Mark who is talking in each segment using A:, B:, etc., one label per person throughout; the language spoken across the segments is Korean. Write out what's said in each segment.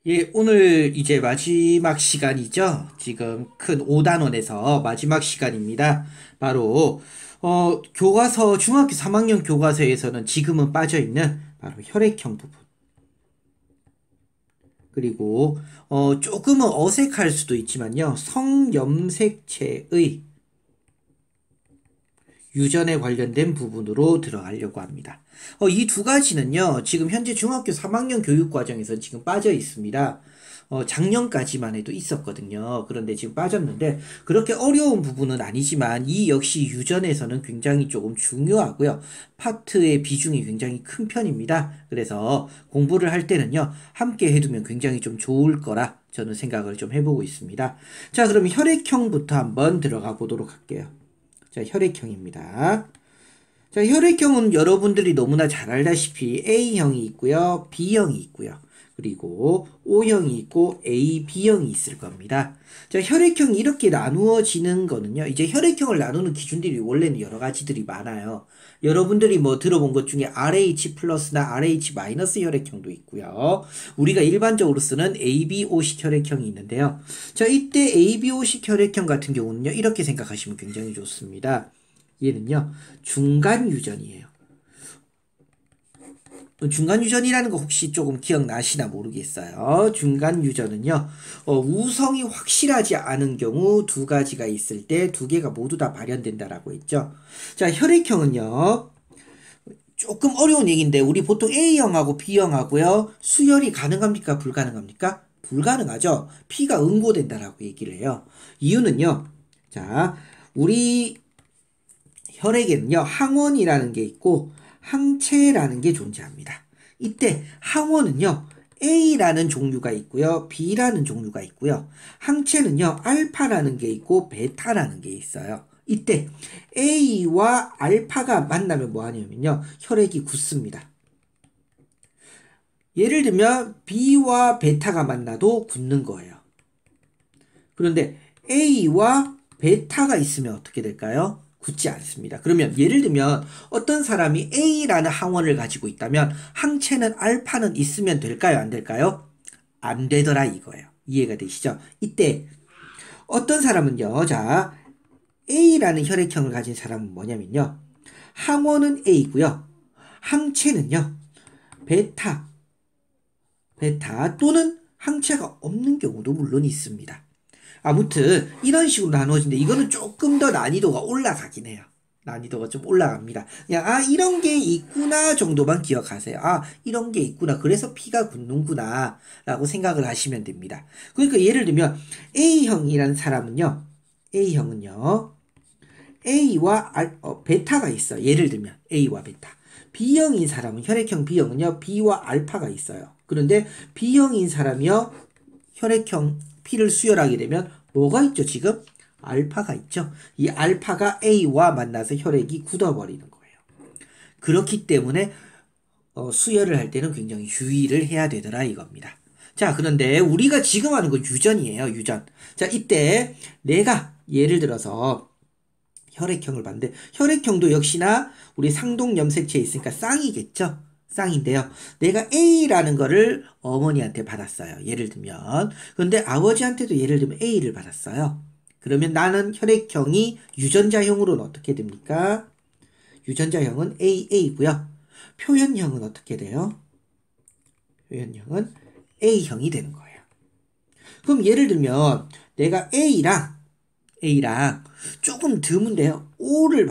A: 예, 오늘 이제 마지막 시간이죠. 지금 큰 5단원에서 마지막 시간입니다. 바로, 교과서, 중학교 3학년 교과서에서는 지금은 빠져있는 바로 혈액형 부분. 그리고, 조금은 어색할 수도 있지만요. 성염색체의 유전에 관련된 부분으로 들어가려고 합니다. 이 두 가지는요, 지금 현재 중학교 3학년 교육과정에서 지금 빠져 있습니다. 작년까지만 해도 있었거든요. 그런데 지금 빠졌는데, 그렇게 어려운 부분은 아니지만, 이 역시 유전에서는 굉장히 조금 중요하고요. 파트의 비중이 굉장히 큰 편입니다. 그래서 공부를 할 때는요, 함께 해두면 굉장히 좀 좋을 거라 저는 생각을 좀 해보고 있습니다. 자, 그럼 혈액형부터 한번 들어가 보도록 할게요. 자, 혈액형입니다. 자, 혈액형은 여러분들이 너무나 잘 알다시피 A형이 있고요, B형이 있고요. 그리고 O형이 있고 A, B형이 있을 겁니다. 자, 혈액형이 이렇게 나누어지는 거는요. 이제 혈액형을 나누는 기준들이 원래는 여러 가지들이 많아요. 여러분들이 뭐 들어본 것 중에 RH 플러스나 RH 마이너스 혈액형도 있고요. 우리가 일반적으로 쓰는 ABO식 혈액형이 있는데요. 자, 이때 ABO식 혈액형 같은 경우는요. 이렇게 생각하시면 굉장히 좋습니다. 얘는요. 중간 유전이에요. 중간 유전이라는 거 혹시 조금 기억나시나 모르겠어요. 중간 유전은요, 우성이 확실하지 않은 경우 두 가지가 있을 때 두 개가 모두 다 발현된다라고 했죠. 자, 혈액형은요, 조금 어려운 얘기인데, 우리 보통 A형하고 B형하고요, 수혈이 가능합니까? 불가능합니까? 불가능하죠. 피가 응고된다라고 얘기를 해요. 이유는요, 자, 우리 혈액에는요, 항원이라는 게 있고 항체라는 게 존재합니다. 이때 항원은요, A라는 종류가 있고요, B라는 종류가 있고요, 항체는요, 알파라는 게 있고 베타라는 게 있어요. 이때 A와 알파가 만나면 뭐 하냐면요, 혈액이 굳습니다. 예를 들면 B와 베타가 만나도 굳는 거예요. 그런데 A와 베타가 있으면 어떻게 될까요? 굳지 않습니다. 그러면 예를 들면 어떤 사람이 A라는 항원을 가지고 있다면 항체는 알파는 있으면 될까요? 안 될까요? 안 되더라 이거예요. 이해가 되시죠? 이때 어떤 사람은요. 자, A라는 혈액형을 가진 사람은 뭐냐면요. 항원은 A고요. 항체는요. 베타, 베타 또는 항체가 없는 경우도 물론 있습니다. 아무튼 이런 식으로 나누어진데 이거는 조금 더 난이도가 올라가긴 해요. 난이도가 좀 올라갑니다. 그냥 이런 게 있구나 정도만 기억하세요. 이런 게 있구나. 그래서 피가 굳는구나 라고 생각을 하시면 됩니다. 그러니까 예를 들면 A형이라는 사람은요. A형은요. A와 베타가 있어요. 예를 들면 A와 베타. B형인 사람은 혈액형 B형은요. B와 알파가 있어요. 그런데 B형인 사람이요. 혈액형 P를 수혈하게 되면 뭐가 있죠, 지금? 알파가 있죠. 이 알파가 A와 만나서 혈액이 굳어버리는 거예요. 그렇기 때문에 수혈을 할 때는 굉장히 유의를 해야 되더라 이겁니다. 자, 그런데 우리가 지금 하는 건 유전이에요, 유전. 자, 이때 내가 예를 들어서 혈액형을 봤는데 혈액형도 역시나 우리 상동염색체에 있으니까 쌍이겠죠? 쌍인데요. 내가 A라는 거를 어머니한테 받았어요. 예를 들면. 근데 아버지한테도 예를 들면 A를 받았어요. 그러면 나는 혈액형이 유전자형으로는 어떻게 됩니까? 유전자형은 AA고요. 표현형은 어떻게 돼요? 표현형은 A형이 되는 거예요. 그럼 예를 들면 내가 A랑 조금 드문데요. O를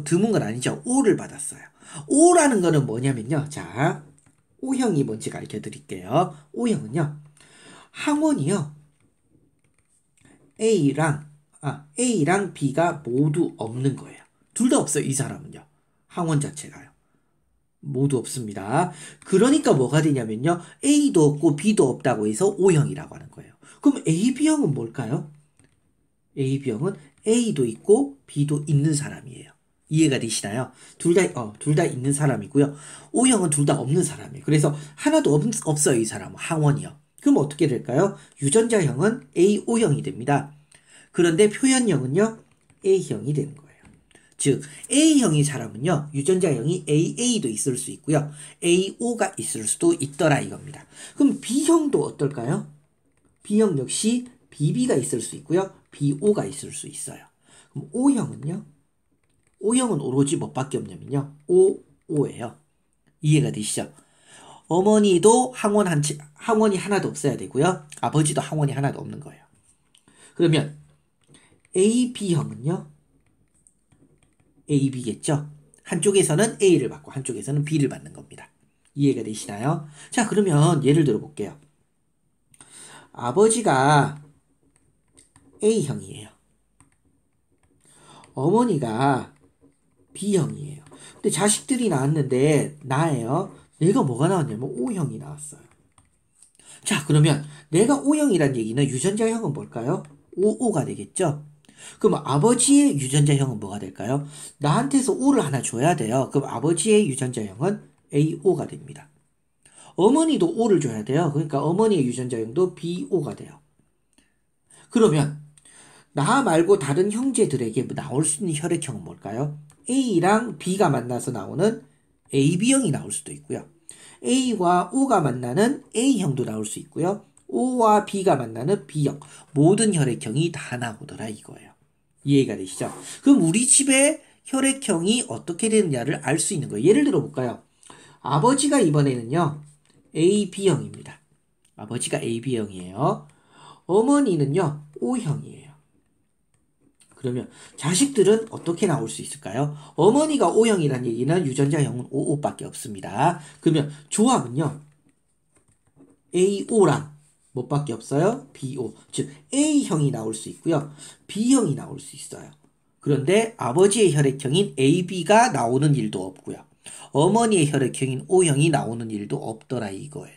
A: 드문 건 아니죠. O를 받았어요. O라는 거는 뭐냐면요. 자, O형이 뭔지 가르쳐 드릴게요. O형은요. 항원이요. A랑, A랑 B가 모두 없는 거예요. 둘 다 없어요. 이 사람은요. 항원 자체가요. 모두 없습니다. 그러니까 뭐가 되냐면요. A도 없고 B도 없다고 해서 O형이라고 하는 거예요. 그럼 AB형은 뭘까요? AB형은 A도 있고 B도 있는 사람이에요. 이해가 되시나요? 둘 다 있는 사람이고요. O형은 둘 다 없는 사람이에요. 그래서 하나도 없어요, 이 사람은. 항원이요. 그럼 어떻게 될까요? 유전자형은 AO형이 됩니다. 그런데 표현형은요, A형이 되는 거예요. 즉 A형의 사람은요 유전자형이 AA도 있을 수 있고요 AO가 있을 수도 있더라 이겁니다. 그럼 B형도 어떨까요? B형 역시 BB가 있을 수 있고요 BO가 있을 수 있어요. 그럼 O형은요? O형은 오로지 뭐밖에 없냐면요 OO예요. 이해가 되시죠? 어머니도 항원이 하나도 없어야 되고요 아버지도 항원이 하나도 없는 거예요. 그러면 AB형은요 AB겠죠? 한쪽에서는 A를 받고 한쪽에서는 B를 받는 겁니다. 이해가 되시나요? 자, 그러면 예를 들어 볼게요. 아버지가 A형이에요. 어머니가 B형이에요. 근데 자식들이 나왔는데 나예요. 내가 뭐가 나왔냐면 O형이 나왔어요. 자, 그러면 내가 O형이란 얘기는 유전자형은 뭘까요? OO가 되겠죠? 그럼 아버지의 유전자형은 뭐가 될까요? 나한테서 O를 하나 줘야 돼요. 그럼 아버지의 유전자형은 AO가 됩니다. 어머니도 O를 줘야 돼요. 그러니까 어머니의 유전자형도 BO가 돼요. 그러면 나 말고 다른 형제들에게 나올 수 있는 혈액형은 뭘까요? A랑 B가 만나서 나오는 AB형이 나올 수도 있고요. A와 O가 만나는 A형도 나올 수 있고요. O와 B가 만나는 B형. 모든 혈액형이 다 나오더라 이거예요. 이해가 되시죠? 그럼 우리 집의 혈액형이 어떻게 되느냐를 알 수 있는 거예요. 예를 들어 볼까요? 아버지가 이번에는요. AB형입니다. 아버지가 AB형이에요. 어머니는요. O형이에요. 그러면 자식들은 어떻게 나올 수 있을까요? 어머니가 O형이라는 얘기는 유전자형은 OO밖에 없습니다. 그러면 조합은요. AO랑 뭐밖에 없어요? BO. 즉 A형이 나올 수 있고요. B형이 나올 수 있어요. 그런데 아버지의 혈액형인 AB가 나오는 일도 없고요. 어머니의 혈액형인 O형이 나오는 일도 없더라 이거예요.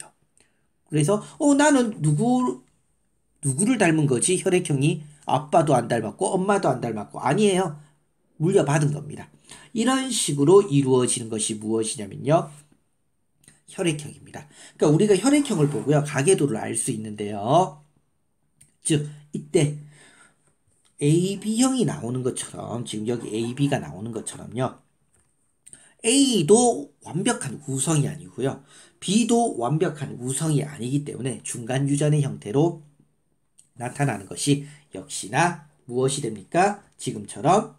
A: 그래서 나는 누구를 닮은 거지? 혈액형이 아빠도 안 닮았고 엄마도 안 닮았고 아니에요. 물려받은 겁니다. 이런 식으로 이루어지는 것이 무엇이냐면요. 혈액형입니다. 그러니까 우리가 혈액형을 보고요. 가계도를 알 수 있는데요. 즉 이때 AB형이 나오는 것처럼 지금 여기 AB가 나오는 것처럼요. A도 완벽한 우성이 아니고요. B도 완벽한 우성이 아니기 때문에 중간 유전의 형태로 나타나는 것이 역시나 무엇이 됩니까? 지금처럼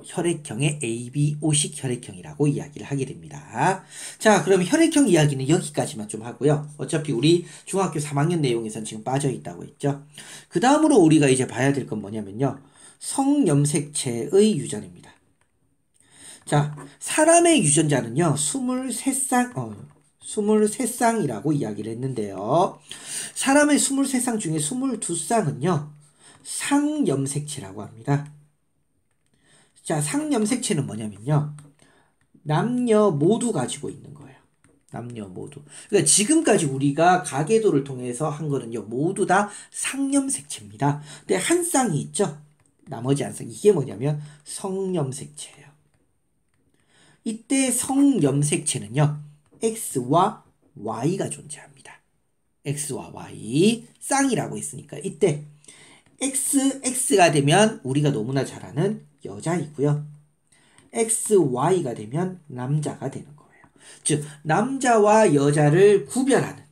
A: 혈액형의 ABO식 혈액형이라고 이야기를 하게 됩니다. 자, 그럼 혈액형 이야기는 여기까지만 좀 하고요. 어차피 우리 중학교 3학년 내용에선 지금 빠져 있다고 했죠. 그 다음으로 우리가 이제 봐야 될 건 뭐냐면요. 성염색체의 유전입니다. 자, 사람의 유전자는요. 23쌍이라고 이야기를 했는데요. 사람의 23쌍 중에 22쌍은요. 상염색체라고 합니다. 자, 상염색체는 뭐냐면요. 남녀 모두 가지고 있는 거예요. 남녀 모두. 그러니까 지금까지 우리가 가계도를 통해서 한 거는요. 모두 다 상염색체입니다. 근데 한 쌍이 있죠. 나머지 한 쌍. 이게 뭐냐면 성염색체예요. 이때 성염색체는요. X와 Y가 존재합니다. X와 Y. 쌍이라고 했으니까 이때 X가 되면 우리가 너무나 잘 아는 여자이고요. XY가 되면 남자가 되는 거예요. 즉 남자와 여자를 구별하는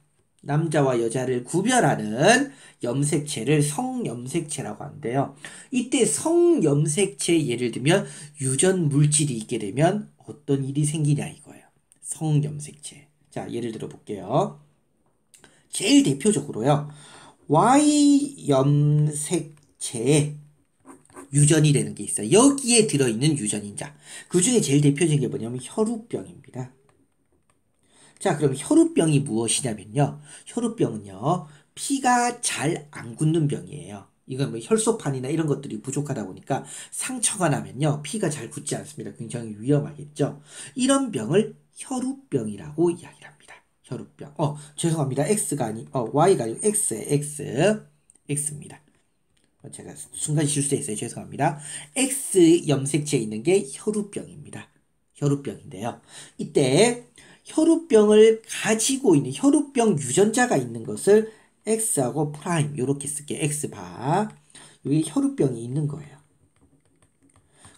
A: 염색체를 성염색체라고 하는데요. 이때 성염색체 예를 들면 유전 물질이 있게 되면 어떤 일이 생기냐 이거예요. 성염색체. 자, 예를 들어 볼게요. 제일 대표적으로요. Y염색체에 유전이 되는 게 있어요. 여기에 들어있는 유전인자. 그 중에 제일 대표적인 게 뭐냐면 혈우병입니다. 자, 그럼 혈우병이 무엇이냐면요. 혈우병은요. 피가 잘 안 굳는 병이에요. 이건 뭐 혈소판이나 이런 것들이 부족하다 보니까 상처가 나면요. 피가 잘 굳지 않습니다. 굉장히 위험하겠죠. 이런 병을 혈우병이라고 이야기를 합니다. 혈우병. 죄송합니다. Y가 아니고 X입니다. 제가 순간 실수했어요. 죄송합니다. X 염색체에 있는 게 혈우병입니다. 혈우병인데요. 이때 혈우병을 가지고 있는 혈우병 유전자가 있는 것을 X하고 프라임 이렇게 쓸게요. X바. 여기 혈우병이 있는 거예요.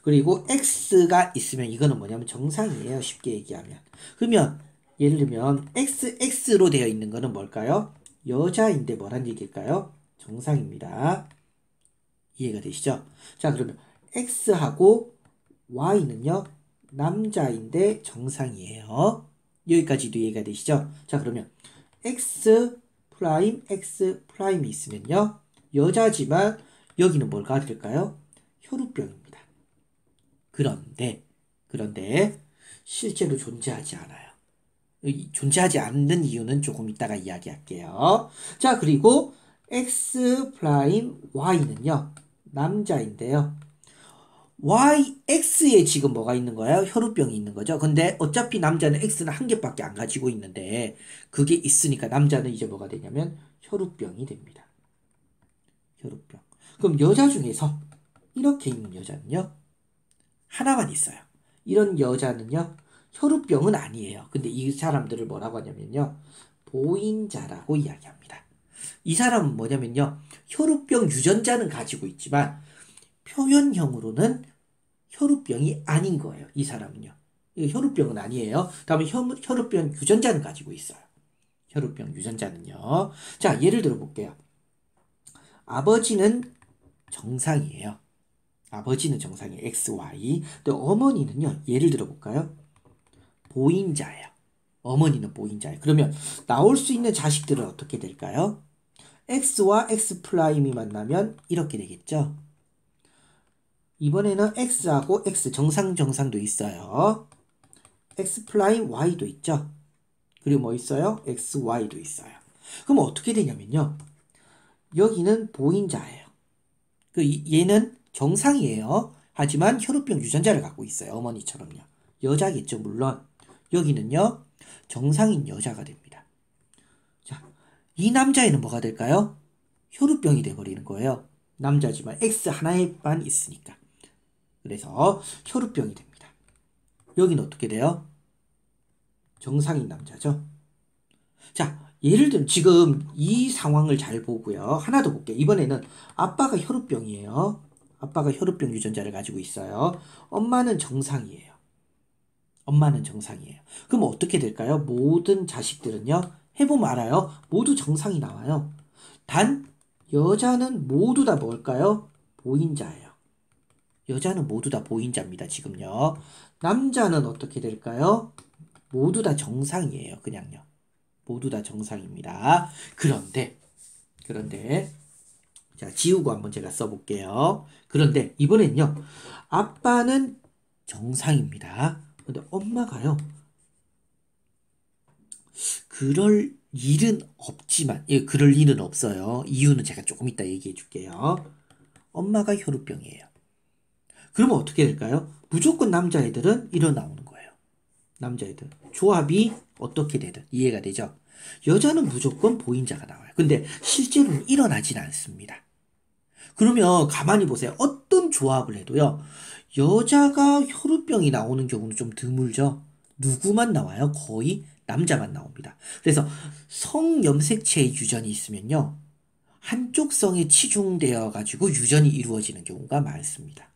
A: 그리고 X가 있으면 이거는 뭐냐면 정상이에요. 쉽게 얘기하면. 그러면 예를 들면 XX로 되어 있는 거는 뭘까요? 여자인데 뭐란 얘기일까요? 정상입니다. 이해가 되시죠? 자, 그러면 X하고 Y는요, 남자인데 정상이에요. 여기까지도 이해가 되시죠? 자, 그러면 X 프라임, X 프라임이 있으면요, 여자지만 여기는 뭘가 될까요? 혈우병입니다. 그런데 실제로 존재하지 않아요. 존재하지 않는 이유는 조금 이따가 이야기할게요. 자, 그리고 X 프라임 Y는요, 남자인데요. X에 지금 뭐가 있는 거예요? 혈우병이 있는 거죠. 근데 어차피 남자는 X는 한 개밖에 안 가지고 있는데 그게 있으니까 남자는 이제 뭐가 되냐면 혈우병이 됩니다. 혈우병. 그럼 여자 중에서 이렇게 있는 여자는요, 하나만 있어요. 이런 여자는요, 혈우병은 아니에요. 근데 이 사람들을 뭐라고 하냐면요, 보인자라고 이야기합니다. 이 사람은 뭐냐면요, 혈우병 유전자는 가지고 있지만 표현형으로는 혈우병이 아닌 거예요. 이 사람은요. 혈우병은 아니에요. 다음에 혈우병 유전자는 가지고 있어요. 혈우병 유전자는요. 자, 예를 들어 볼게요. 아버지는 정상이에요. 아버지는 정상이에요. XY. 근데 어머니는요. 예를 들어 볼까요? 보인자예요. 어머니는 보인자예요. 그러면 나올 수 있는 자식들은 어떻게 될까요? X와 X 프라임이 만나면 이렇게 되겠죠. 이번에는 X하고 X 정상도 있어요. X 프라임 Y도 있죠. 그리고 뭐 있어요? XY도 있어요. 그럼 어떻게 되냐면요. 여기는 보인자예요. 얘는 정상이에요. 하지만 혈우병 유전자를 갖고 있어요. 어머니처럼요. 여자겠죠, 물론. 여기는요, 정상인 여자가 됩니다. 자, 이 남자애는 뭐가 될까요? 혈우병이 돼버리는 거예요. 남자지만 X 하나에만 있으니까. 그래서 혈우병이 됩니다. 여기는 어떻게 돼요? 정상인 남자죠. 자, 예를 들면 지금 이 상황을 잘 보고요. 하나 더 볼게요. 이번에는 아빠가 혈우병이에요. 아빠가 혈우병 유전자를 가지고 있어요. 엄마는 정상이에요. 엄마는 정상이에요. 그럼 어떻게 될까요? 모든 자식들은요. 해보면 알아요. 모두 정상이 나와요. 단 여자는 모두 다 뭘까요? 보인자예요. 여자는 모두 다 보인자입니다. 지금요. 남자는 어떻게 될까요? 모두 다 정상이에요. 그냥요. 모두 다 정상입니다. 그런데 자, 지우고 한번 제가 써볼게요. 그런데 이번엔요. 아빠는 정상입니다. 근데 엄마가요. 그럴 일은 없지만, 예, 그럴 일은 없어요. 이유는 제가 조금 이따 얘기해 줄게요. 엄마가 혈우병이에요. 그러면 어떻게 될까요? 무조건 남자애들은 일어나오는 거예요. 남자애들. 조합이 어떻게 되든 이해가 되죠? 여자는 무조건 보인자가 나와요. 근데 실제로는 일어나진 않습니다. 그러면 가만히 보세요. 어떤 조합을 해도요. 여자가 혈우병이 나오는 경우는 좀 드물죠. 누구만 나와요? 거의 남자만 나옵니다. 그래서 성염색체의 유전이 있으면요. 한쪽 성에 치중되어 가지고 유전이 이루어지는 경우가 많습니다.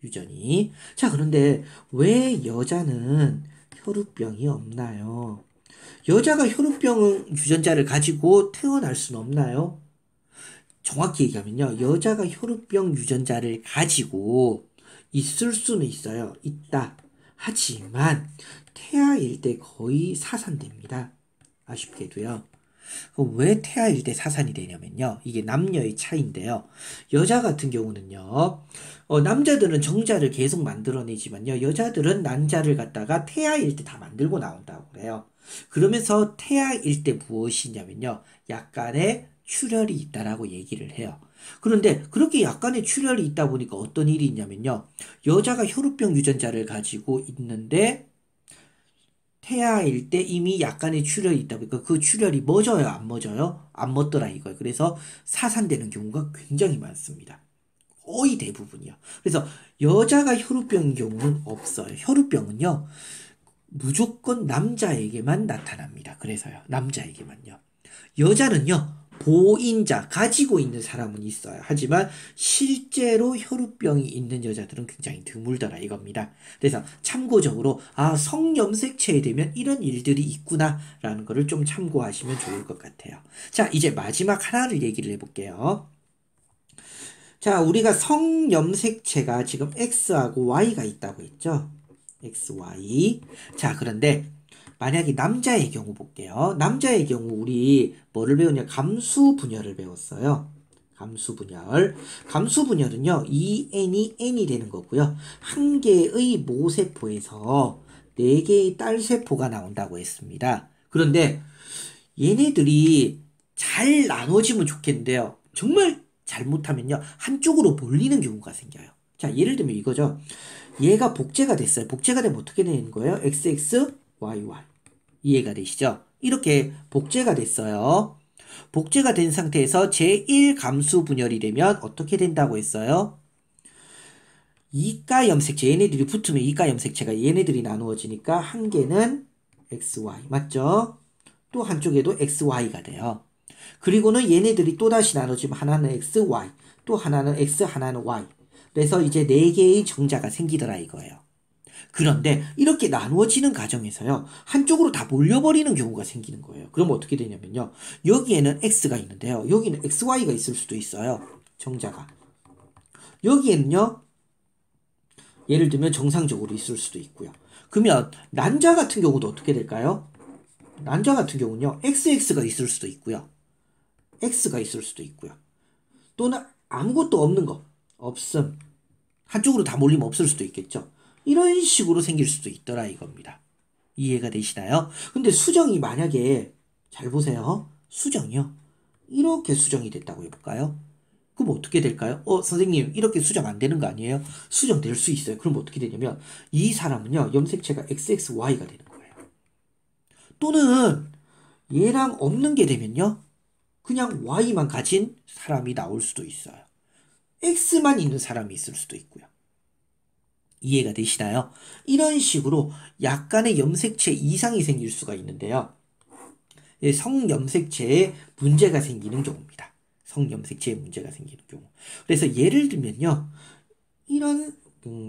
A: 유전이. 자, 그런데 왜 여자는 혈우병이 없나요? 여자가 혈우병 유전자를 가지고 태어날 수는 없나요? 정확히 얘기하면요. 여자가 혈우병 유전자를 가지고 있을 수는 있어요. 있다. 하지만 태아일 때 거의 사산됩니다. 아쉽게도요. 그럼 왜 태아일 때 사산이 되냐면요. 이게 남녀의 차이인데요. 여자 같은 경우는요. 남자들은 정자를 계속 만들어내지만요. 여자들은 난자를 갖다가 태아일 때 다 만들고 나온다고 그래요. 그러면서 태아일 때 무엇이냐면요. 약간의 출혈이 있다라고 얘기를 해요. 그런데 그렇게 약간의 출혈이 있다 보니까 어떤 일이 있냐면요. 여자가 혈우병 유전자를 가지고 있는데 태아일 때 이미 약간의 출혈이 있다 보니까 그 출혈이 멎어요, 안 멎어요? 안 멎더라 이거예요. 그래서 사산되는 경우가 굉장히 많습니다. 거의 대부분이요. 그래서 여자가 혈우병인 경우는 없어요. 혈우병은요, 무조건 남자에게만 나타납니다. 그래서요, 남자에게만요. 여자는요, 보인자, 가지고 있는 사람은 있어요. 하지만 실제로 혈우병이 있는 여자들은 굉장히 드물더라 이겁니다. 그래서 참고적으로 성염색체에 되면 이런 일들이 있구나라는 거를 좀 참고하시면 좋을 것 같아요. 자, 이제 마지막 하나를 얘기를 해볼게요. 자, 우리가 성염색체가 지금 X하고 Y가 있다고 했죠? X, Y. 자, 그런데 만약에 남자의 경우 볼게요. 남자의 경우 우리 뭐를 배웠냐? 감수분열을 배웠어요. 감수분열. 감수분열은요, 2n이 n이 되는 거고요. 한 개의 모세포에서 4개의 딸세포가 나온다고 했습니다. 그런데 얘네들이 잘 나눠지면 좋겠는데요. 정말 잘못하면요, 한쪽으로 몰리는 경우가 생겨요. 자, 예를 들면 이거죠. 얘가 복제가 됐어요. 복제가 되면 어떻게 되는 거예요? XX, YY. 이해가 되시죠? 이렇게 복제가 됐어요. 복제가 된 상태에서 제1 감수 분열이 되면 어떻게 된다고 했어요? 이가 염색체, 얘네들이 붙으면 이가 염색체가 얘네들이 나누어지니까 한 개는 XY, 맞죠? 또 한쪽에도 XY가 돼요. 그리고는 얘네들이 또다시 나눠지면 하나는 XY, 또 하나는 X, 하나는 Y. 그래서 이제 4개의 정자가 생기더라 이거예요. 그런데 이렇게 나누어지는 과정에서요, 한쪽으로 다 몰려버리는 경우가 생기는 거예요. 그럼 어떻게 되냐면요, 여기에는 X가 있는데요, 여기는 XY가 있을 수도 있어요. 정자가. 여기에는요, 예를 들면 정상적으로 있을 수도 있고요. 그러면 난자 같은 경우도 어떻게 될까요? 난자 같은 경우는요, XX가 있을 수도 있고요. X가 있을 수도 있고요. 또는 아무것도 없는 거. 없음. 한쪽으로 다 몰리면 없을 수도 있겠죠. 이런 식으로 생길 수도 있더라 이겁니다. 이해가 되시나요? 근데 수정이 만약에, 잘 보세요. 수정이요. 이렇게 수정이 됐다고 해볼까요? 그럼 어떻게 될까요? 선생님, 이렇게 수정 안 되는 거 아니에요? 수정될 수 있어요. 그럼 어떻게 되냐면, 이 사람은요, 염색체가 XXY가 되는 거예요. 또는, 얘랑 없는 게 되면요, 그냥 Y만 가진 사람이 나올 수도 있어요. X만 있는 사람이 있을 수도 있고요. 이해가 되시나요? 이런 식으로 약간의 염색체 이상이 생길 수가 있는데요. 성염색체에 문제가 생기는 경우입니다. 성염색체에 문제가 생기는 경우. 그래서 예를 들면요.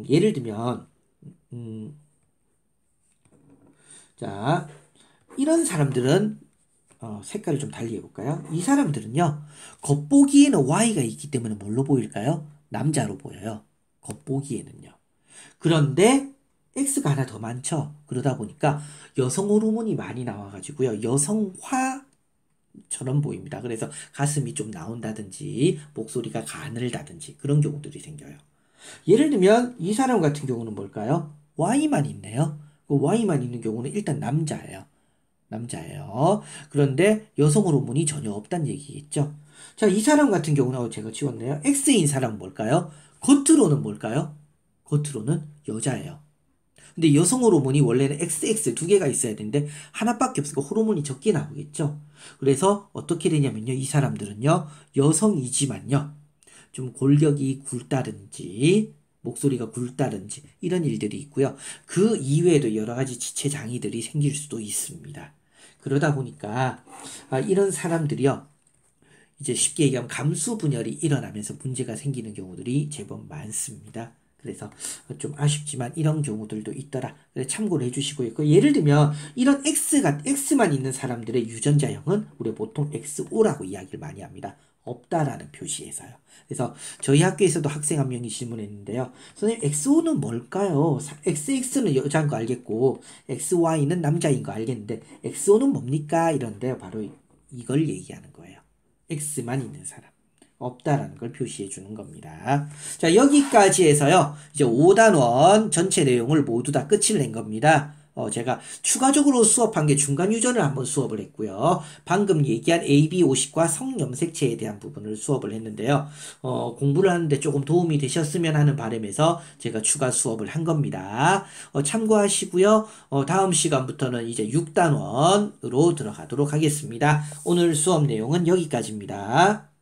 A: 예를 들면 자, 이런 사람들은 색깔을 좀 달리 해볼까요? 이 사람들은요, 겉보기에는 Y가 있기 때문에 뭘로 보일까요? 남자로 보여요. 겉보기에는요. 그런데 X가 하나 더 많죠. 그러다 보니까 여성 호르몬이 많이 나와가지고요, 여성화처럼 보입니다. 그래서 가슴이 좀 나온다든지 목소리가 가늘다든지 그런 경우들이 생겨요. 예를 들면 이 사람 같은 경우는 뭘까요? Y만 있네요. 그 Y만 있는 경우는 일단 남자예요. 그런데 여성 호르몬이 전혀 없다는 얘기겠죠. 자, 이 사람 같은 경우는 제가 지웠네요. X인 사람은 뭘까요? 겉으로는 뭘까요? 겉으로는 여자예요. 근데 여성 호르몬이 원래는 XX 2개가 있어야 되는데 하나밖에 없으니까 호르몬이 적게 나오겠죠. 그래서 어떻게 되냐면요, 이 사람들은요, 여성이지만요, 좀 골격이 굵다든지 목소리가 굵다든지 이런 일들이 있고요. 그 이외에도 여러 가지 지체 장애들이 생길 수도 있습니다. 그러다 보니까 이런 사람들이요, 이제 쉽게 얘기하면 감수 분열이 일어나면서 문제가 생기는 경우들이 제법 많습니다. 그래서 좀 아쉽지만 이런 경우들도 있더라. 참고를 해주시고요. 예를 들면 이런 X만 있는 사람들의 유전자형은 우리가 보통 XO라고 이야기를 많이 합니다. 없다라는 표시에서요. 그래서 저희 학교에서도 학생 한 명이 질문했는데요. 선생님, XO는 뭘까요? XX는 여자인 거 알겠고 XY는 남자인 거 알겠는데 XO는 뭡니까? 이런데요. 바로 이걸 얘기하는 거예요. X만 있는 사람. 없다라는 걸 표시해 주는 겁니다. 자, 여기까지 해서요, 이제 5단원 전체 내용을 모두 다 끝을 낸 겁니다. 제가 추가적으로 수업한 게 중간 유전을 한번 수업을 했고요. 방금 얘기한 AB50과 성염색체에 대한 부분을 수업을 했는데요. 공부를 하는데 조금 도움이 되셨으면 하는 바람에서 제가 추가 수업을 한 겁니다. 참고하시고요. 다음 시간부터는 이제 6단원으로 들어가도록 하겠습니다. 오늘 수업 내용은 여기까지입니다.